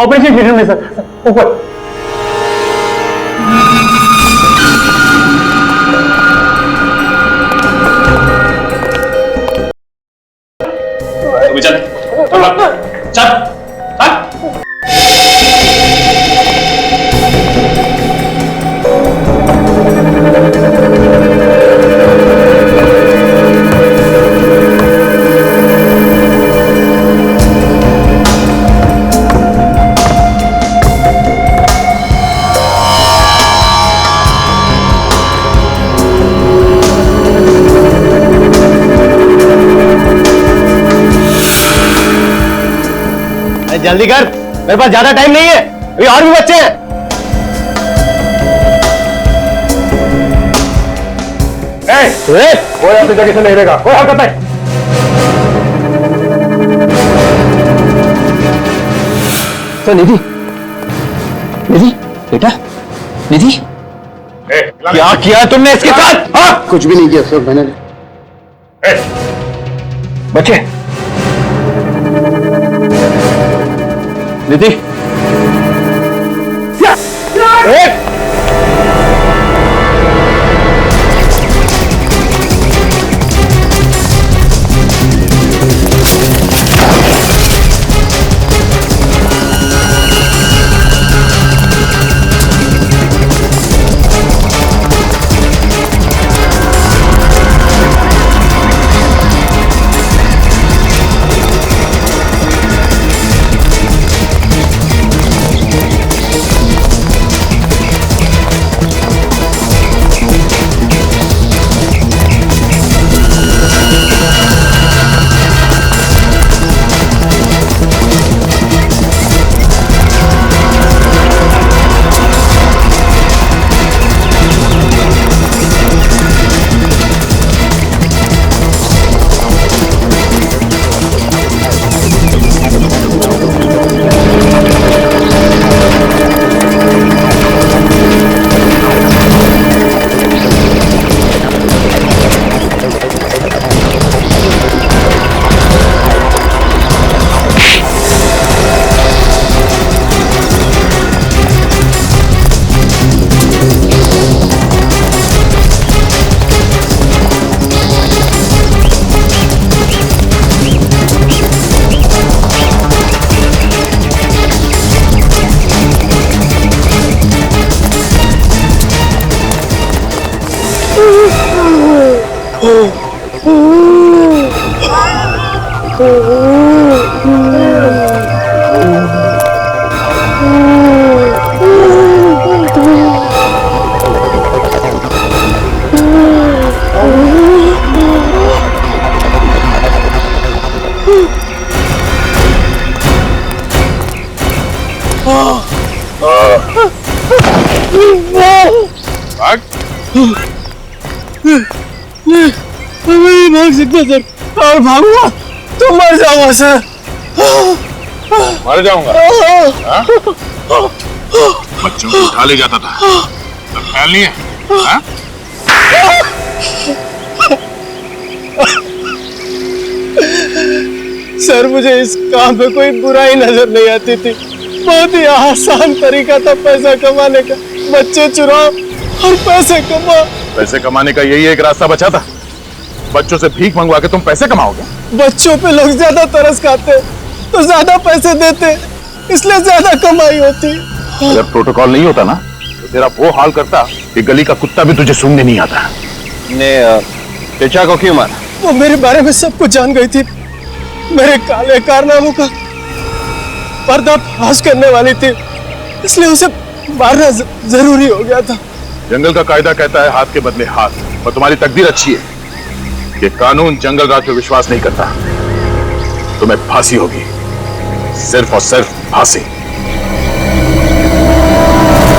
ऑपरेशन थिएटर में सर, ऊपर। चल चल चल। जल्दी कर, मेरे पास ज्यादा टाइम नहीं है, अभी और भी बच्चे हैं। कोई अपनी जगह से नहीं रहेगा, कोई हरकत नहीं। तो निधि, निधि बेटा, निधि क्या किया तुमने इसके साथ? हाँ? कुछ भी नहीं किया सर मैंने। बच्चे निधि नहीं भाग सकता सर, और भागूंगा तो मर जाऊंगा सर। मर जाऊंगा? बच्चों को उठा ले जाता था, अब ख्याल नहीं है? हाँ? सर मुझे इस काम पे कोई बुराई नजर नहीं आती थी, बहुत ही आसान तरीका था पैसा कमाने का, बच्चे चुराओ और पैसे कमाओ। पैसे कमाने का यही एक रास्ता बचा था, बच्चों से भीख मंगवा के तुम पैसे कमाओगे? बच्चों पे लोग ज्यादा तरस खाते तो ज्यादा पैसे देते, इसलिए ज्यादा कमाई होती। अगर प्रोटोकॉल नहीं होता ना तो तेरा वो हाल करता कि गली का कुत्ता भी तुझे सूंघने नहीं आता। ने ऋचा को क्यों मारा? वो मेरे बारे में सब कुछ जान गई थी, मेरे काले कारनामों का पर्दाफाश करने वाली थी, इसलिए उसे मारना जरूरी हो गया था। जंगल का कायदा कहता है हाथ के बदले हाथ, और तुम्हारी तकदीर अच्छी है कि कानून जंगल राज पे विश्वास नहीं करता। तुम्हें फांसी होगी, सिर्फ और सिर्फ फांसी।